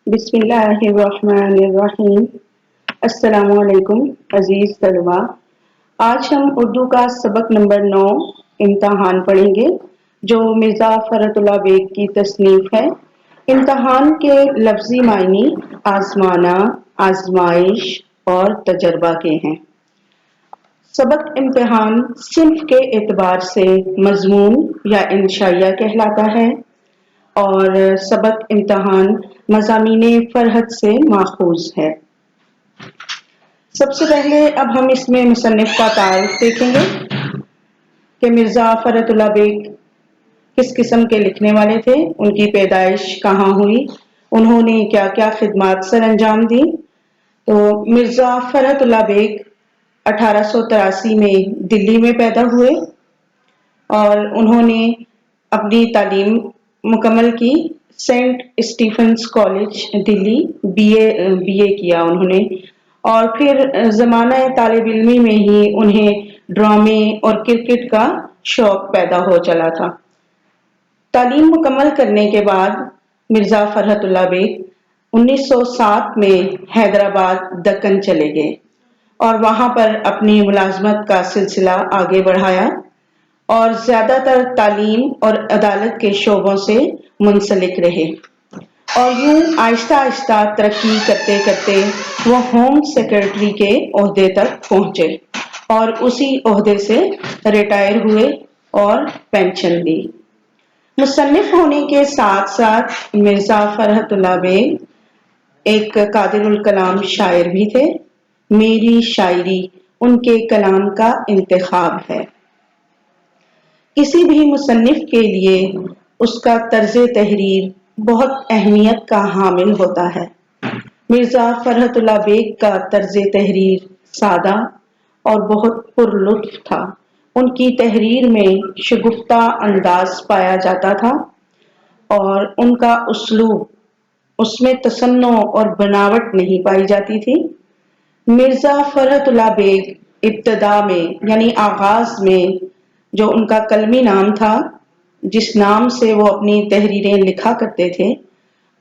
बिस्मिल्लाहिर्रहमानिर्रहीम। अस्सलाम वालेकुम अजीज तलबा। आज हम उर्दू का सबक नंबर 9 इम्तहान पढ़ेंगे जो मिर्ज़ा फ़रतुल्लाह बेग की तसनीफ है। इम्तहान के लफ्ज़ी मायने आज़माना, आज़माइश और तजर्बा के हैं। सबक इम्तहान सिन्फ के एतबार से मज़मून या इंशाइया कहलाता है और सबक इम्तहान मज़ामीने फ़रहत से माखूज़ है। सबसे पहले अब हम इसमें मुसन्निफ़ का तारुफ़ देखेंगे कि मिर्ज़ा फ़रतुल्लाह बेग किस किस्म के लिखने वाले थे, उनकी पैदाइश कहाँ हुई, उन्होंने क्या क्या खिदमात सर अंजाम दी। तो मिर्ज़ा फ़रतुल्लाह बेग 1883 में दिल्ली में पैदा हुए और उन्होंने अपनी तालीम मुकम्मल की Saint Stephen's College Delhi BA किया उन्होंने और फिर ज़माना तालिब इल्मी में ही उन्हें ड्रामे और क्रिकेट का शौक पैदा हो चला था। तालीम मुकम्मल करने के बाद मिर्ज़ा फ़रहतुल्लाह बेग 1907 में हैदराबाद दक्कन चले गए और वहाँ पर अपनी मुलाजमत का सिलसिला आगे बढ़ाया और ज़्यादातर तालीम और अदालत के शोबों से मुंसलिक रहे और यूं आहिस्ता आहिस्ता तरक्की करते करते वो होम सेक्रेटरी के ओहदे तक पहुँचे और उसी ओहदे से रिटायर हुए और पेंशन ली। मुसन्निफ होने के साथ साथ मिर्ज़ा फ़रहतुल्लाह बेग एक कादिरुल कलाम शायर भी थे। मेरी शायरी उनके कलाम का इंतखाब है। किसी भी मुसन्निफ के लिए उसका तर्ज तहरीर बहुत अहमियत का हामिल होता है। मिर्ज़ा फ़रहतुल्लाह बेग का तर्ज तहरीर सादा और बहुत पुरलुत्फ था। उनकी तहरीर में शगुफ्ता अंदाज पाया जाता था और उनका उसलूब उसमें तसन्नो और बनावट नहीं पाई जाती थी। मिर्ज़ा फ़रहतुल्लाह बेग इब्तदा में यानी आगाज में जो उनका कलमी नाम था, जिस नाम से वो अपनी तहरीरें लिखा करते थे,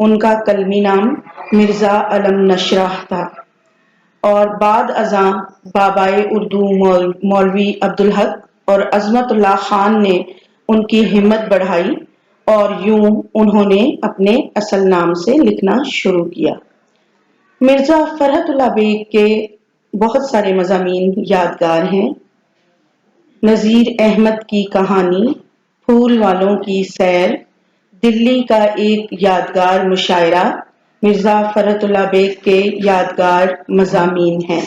उनका कलमी नाम मिर्ज़ा अलम नशराह था और बाद अज़ां बाबाए उर्दू मौलवी अब्दुल हक और अज़मतुल्लाह खान ने उनकी हिम्मत बढ़ाई और यूं उन्होंने अपने असल नाम से लिखना शुरू किया। मिर्ज़ा फ़रहतुल्लाह बेग के बहुत सारे मज़ामीन यादगार हैं। नज़ीर अहमद की कहानी, फूल वालों की सैर, दिल्ली का एक यादगार मुशायरा मिर्ज़ा फ़रहतुल्लाह बेग के यादगार मज़ामीन हैं।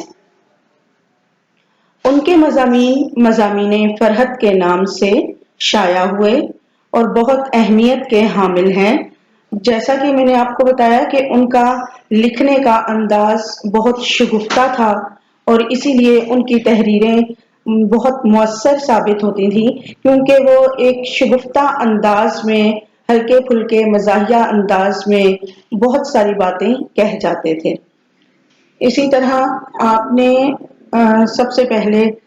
उनके मज़ामीन मज़ामीने फ़रहत के नाम से शाया हुए और बहुत अहमियत के हामिल हैं। जैसा कि मैंने आपको बताया कि उनका लिखने का अंदाज बहुत शगुफ्ता था और इसीलिए उनकी तहरीरें बहुत मौसर साबित होती थी क्योंकि वो एक शगुफ्ता अंदाज में हल्के फुल्के मज़ाहिया अंदाज में बहुत सारी बातें कह जाते थे। इसी तरह आपने सबसे पहले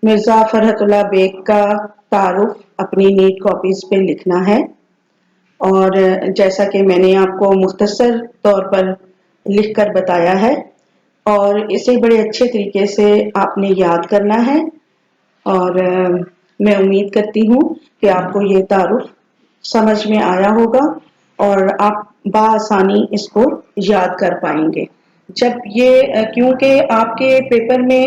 मिर्ज़ा फ़रहतुल्लाह बेग का तारुफ अपनी नीट कॉपीज़ पे लिखना है और जैसा कि मैंने आपको मुख्तसर तौर पर लिखकर बताया है और इसे बड़े अच्छे तरीके से आपने याद करना है और मैं उम्मीद करती हूँ कि आपको ये तारुफ समझ में आया होगा और आप बआसानी इसको याद कर पाएंगे। जब ये क्योंकि आपके पेपर में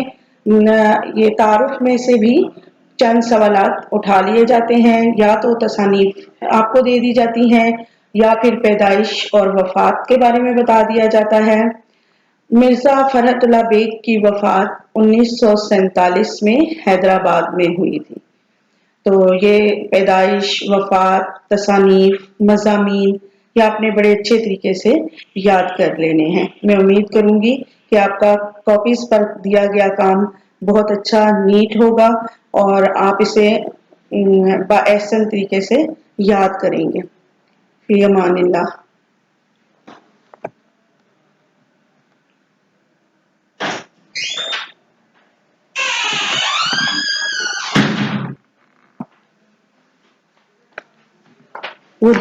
ये तारुफ में से भी चंद सवालात उठा लिए जाते हैं, या तो तसानीफ आपको दे दी जाती हैं या फिर पैदाइश और वफात के बारे में बता दिया जाता है। मिर्ज़ा फ़रहतुल्लाह बेग की वफात 1947 में हैदराबाद में हुई थी। तो ये पैदाइश, वफात, तसानीफ, मज़ामीन ये आपने बड़े अच्छे तरीके से याद कर लेने हैं। मैं उम्मीद करूंगी कि आपका कॉपीज पर दिया गया काम बहुत अच्छा नीट होगा और आप इसे बाएहसन तरीके से याद करेंगे। फी अमानिल्लाह। वो